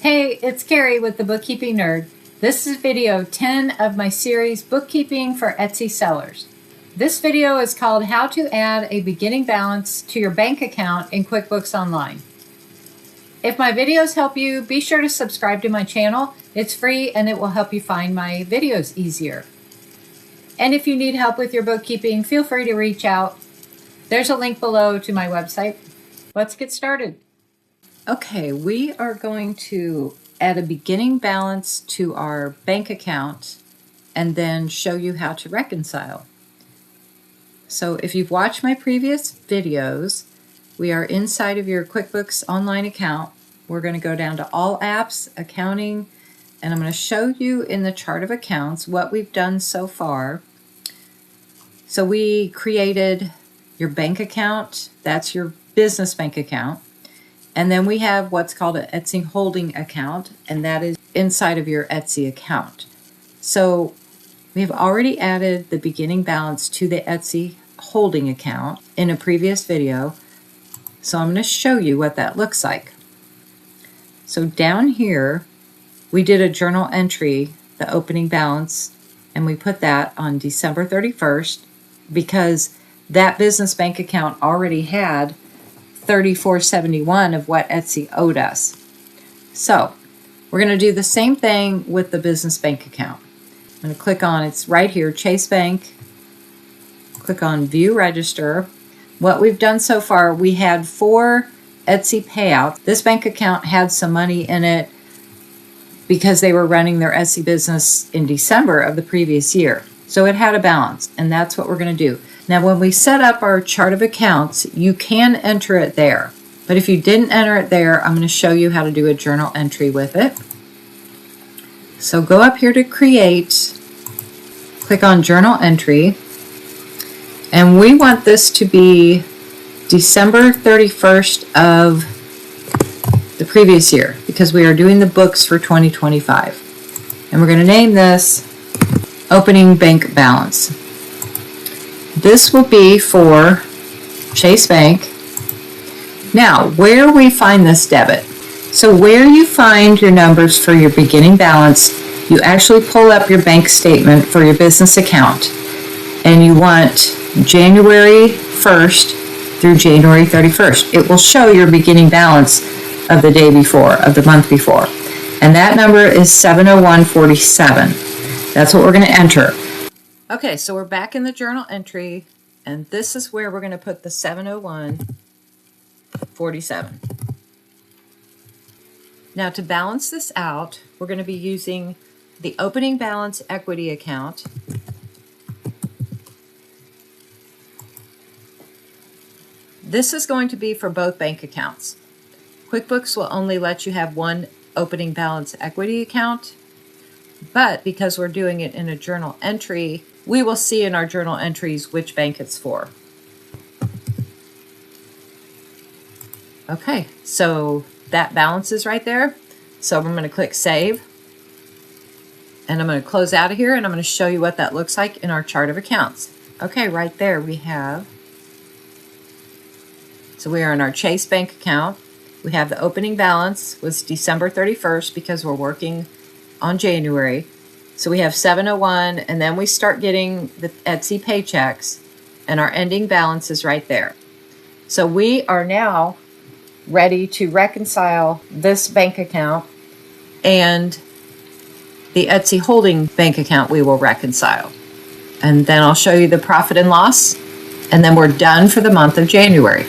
Hey, it's Karie with the Bookkeeping Nerd. This is video 10 of my series, Bookkeeping for Etsy Sellers. This video is called How to Add a Beginning Balance to Your Bank Account in QuickBooks Online. If my videos help you, be sure to subscribe to my channel. It's free and it will help you find my videos easier. And if you need help with your bookkeeping, feel free to reach out. There's a link below to my website. Let's get started. Okay, we are going to add a beginning balance to our bank account and then show you how to reconcile. So if you've watched my previous videos, we are inside of your QuickBooks Online account. We're going to go down to All Apps, Accounting, and I'm going to show you in the chart of accounts what we've done so far. So we created your bank account, that's your business bank account. And then we have what's called an Etsy holding account, and that is inside of your Etsy account. So we have already added the beginning balance to the Etsy holding account in a previous video. So I'm going to show you what that looks like. So down here, we did a journal entry, the opening balance, and we put that on December 31st because that business bank account already had $34.71 of what Etsy owed us. So we're going to do the same thing with the business bank account. I'm going to click on, it's right here, Chase Bank. Click on View Register. What we've done so far, we had 4 Etsy payouts. This bank account had some money in it because they were running their Etsy business in December of the previous year. So it had a balance, and that's what we're going to do. Now, when we set up our chart of accounts, you can enter it there. But if you didn't enter it there, I'm going to show you how to do a journal entry with it. So go up here to Create, click on Journal Entry, and we want this to be December 31st of the previous year because we are doing the books for 2025. And we're going to name this Opening Bank Balance. This will be for Chase Bank. Now, where we find this debit. So where you find your numbers for your beginning balance, you actually pull up your bank statement for your business account. And you want January 1st through January 31st. It will show your beginning balance of the day before, of the month before. And that number is 701.47. That's what we're going to enter. Okay, so we're back in the journal entry, and this is where we're going to put the 701.47. Now, to balance this out, we're going to be using the opening balance equity account. This is going to be for both bank accounts. QuickBooks will only let you have one opening balance equity account, but because we're doing it in a journal entry, we will see in our journal entries which bank it's for. Okay, so that balance is right there. So I'm going to click Save. And I'm going to close out of here and I'm going to show you what that looks like in our chart of accounts. Okay, right there we have. So we are in our Chase Bank account. We have the opening balance was December 31st because we're working on January. So we have 701, and then we start getting the Etsy paychecks, and our ending balance is right there. So we are now ready to reconcile this bank account and the Etsy holding bank account we will reconcile. And then I'll show you the profit and loss, and then we're done for the month of January.